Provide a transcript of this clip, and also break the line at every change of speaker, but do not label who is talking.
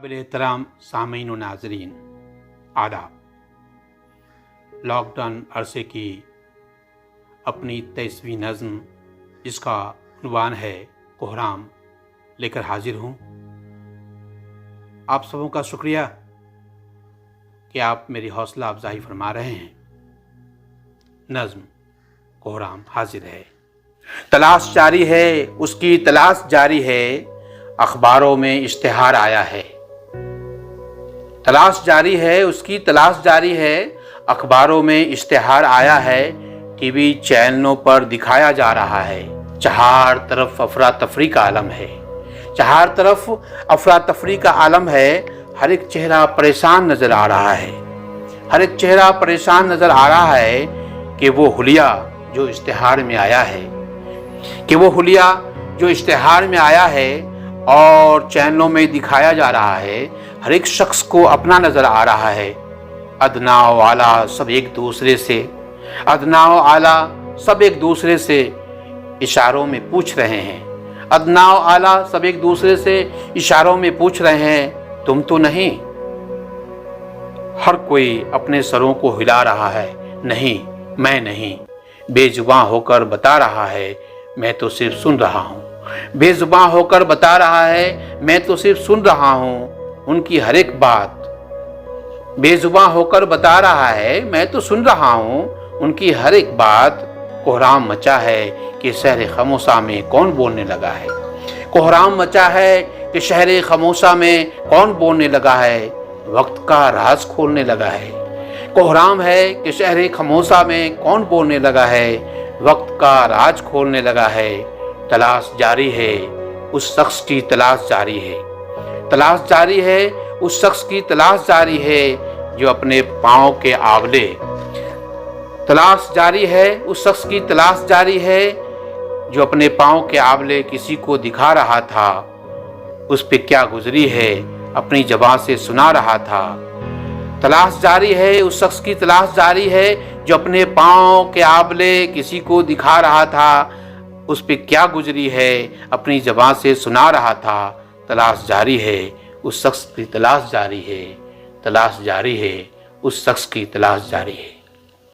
काबिल एहतराम सामीन व नाज़रीन, आदाब। लॉकडाउन अरसे की अपनी 23वीं नज़्म, जिसका उन्वान है कोहराम, लेकर हाजिर हूँ। आप सबों का शुक्रिया कि आप मेरी हौसला अफजाई फरमा रहे हैं। नज़्म कोहराम हाजिर है। तलाश जारी है, उसकी तलाश जारी है, अखबारों में इश्तिहार आया है। तलाश जारी है, उसकी तलाश जारी है, अखबारों में इश्तिहार आया है। टीवी चैनलों पर दिखाया जा रहा है। चार तरफ अफरा तफरी का आलम है, चार तरफ अफरा तफरी का आलम है। हर एक चेहरा परेशान नजर आ रहा है, हर एक चेहरा परेशान नजर आ रहा है कि वो हुलिया जो इश्तिहार में आया है, कि वो हुलिया जो इश्तिहार में आया है और चैनलों में दिखाया जा रहा है, हर एक शख्स को अपना नजर आ रहा है। अदना व आला सब एक दूसरे से, अदना व आला सब एक दूसरे से इशारों में पूछ रहे हैं। अदना व आला सब एक दूसरे से इशारों में पूछ रहे हैं, तुम तो नहीं। हर कोई अपने सरों को हिला रहा है, नहीं मैं नहीं। बेजुबान होकर बता रहा है, मैं तो सिर्फ सुन रहा हूँ। बेजुबान होकर बता रहा है, मैं तो सिर्फ सुन रहा हूँ उनकी हर एक बात। बेजुबान होकर बता रहा है, मैं तो सुन रहा हूँ उनकी हर एक बात। कोहराम मचा है कि शहर खमोसा में कौन बोलने लगा है। कोहराम मचा है कि शहर खमोसा में कौन बोलने लगा है, वक्त का राज खोलने लगा है। कोहराम है कि शहर खमोसा में कौन बोलने लगा है, वक्त का राज खोलने लगा है। तलाश जारी है, उस शख्स की तलाश जारी है। तलाश जारी है, उस शख्स की तलाश जारी है जो अपने पाँव के आवले। तलाश जारी है, उस शख्स की तलाश जारी है जो अपने पाँव के आवले किसी को दिखा रहा था। उस पे क्या गुजरी है अपनी ज़बान से सुना रहा था। तलाश जारी है, उस शख्स की तलाश जारी है जो अपने पाँव के आवले किसी को दिखा रहा था। उस पे क्या गुजरी है अपनी ज़बान से सुना रहा था। तलाश जारी है, उस शख्स की तलाश जारी है। तलाश जारी है, उस शख्स की तलाश जारी है।